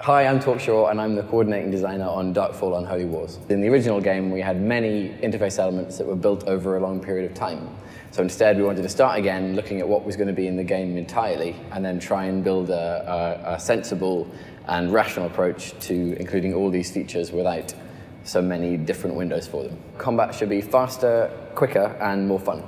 Hi, I'm Talkshaw and I'm the coordinating designer on Darkfall Unholy Wars. In the original game, we had many interface elements that were built over a long period of time. So instead, we wanted to start again, looking at what was going to be in the game entirely, and then try and build a sensible and rational approach to including all these features without so many different windows for them. Combat should be faster, quicker, and more fun.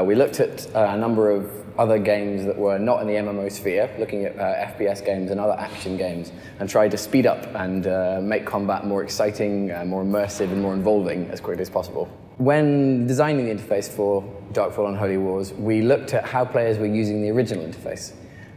We looked at a number of other games that were not in the MMO sphere, looking at FPS games and other action games, and tried to speed up and make combat more exciting, more immersive, and more involving as quickly as possible. When designing the interface for Darkfall Unholy Wars, we looked at how players were using the original interface.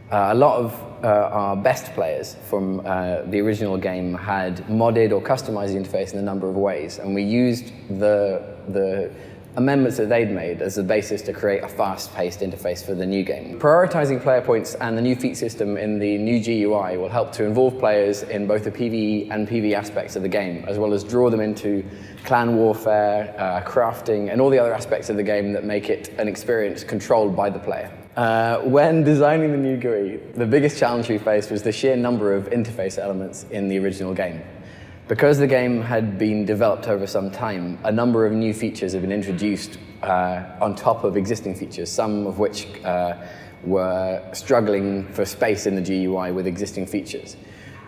A lot of our best players from the original game had modded or customized the interface in a number of ways, and we used the amendments that they'd made as the basis to create a fast-paced interface for the new game. Prioritizing player points and the new feat system in the new GUI will help to involve players in both the PvE and PvE aspects of the game, as well as draw them into clan warfare, crafting, and all the other aspects of the game that make it an experience controlled by the player. When designing the new GUI, the biggest challenge we faced was the sheer number of interface elements in the original game. Because the game had been developed over some time, a number of new features have been introduced on top of existing features, some of which were struggling for space in the GUI with existing features.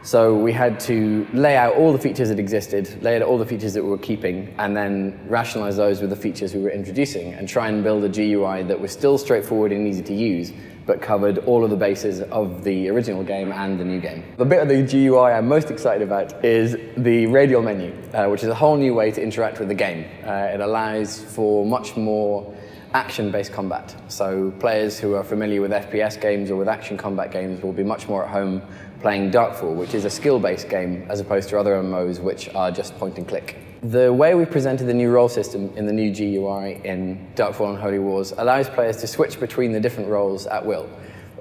So we had to lay out all the features that existed, lay out all the features that we were keeping, and then rationalize those with the features we were introducing, and try and build a GUI that was still straightforward and easy to use, but covered all of the bases of the original game and the new game. The bit of the GUI I'm most excited about is the radial menu, which is a whole new way to interact with the game. It allows for much more action-based combat. So players who are familiar with FPS games or with action combat games will be much more at home playing Darkfall, which is a skill-based game as opposed to other MMOs which are just point and click. The way we presented the new role system in the new GUI in Darkfall Unholy Wars allows players to switch between the different roles at will.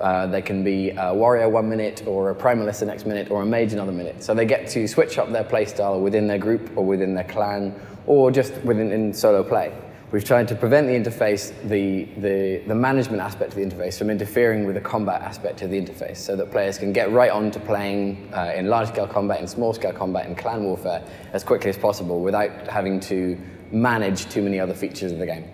They can be a warrior 1 minute, or a primalist the next minute, or a mage another minute. So they get to switch up their playstyle within their group, or within their clan, or just in solo play. We've tried to prevent the interface, the management aspect of the interface, from interfering with the combat aspect of the interface, so that players can get right on to playing in large-scale combat, in small-scale combat, in clan warfare as quickly as possible without having to manage too many other features of the game.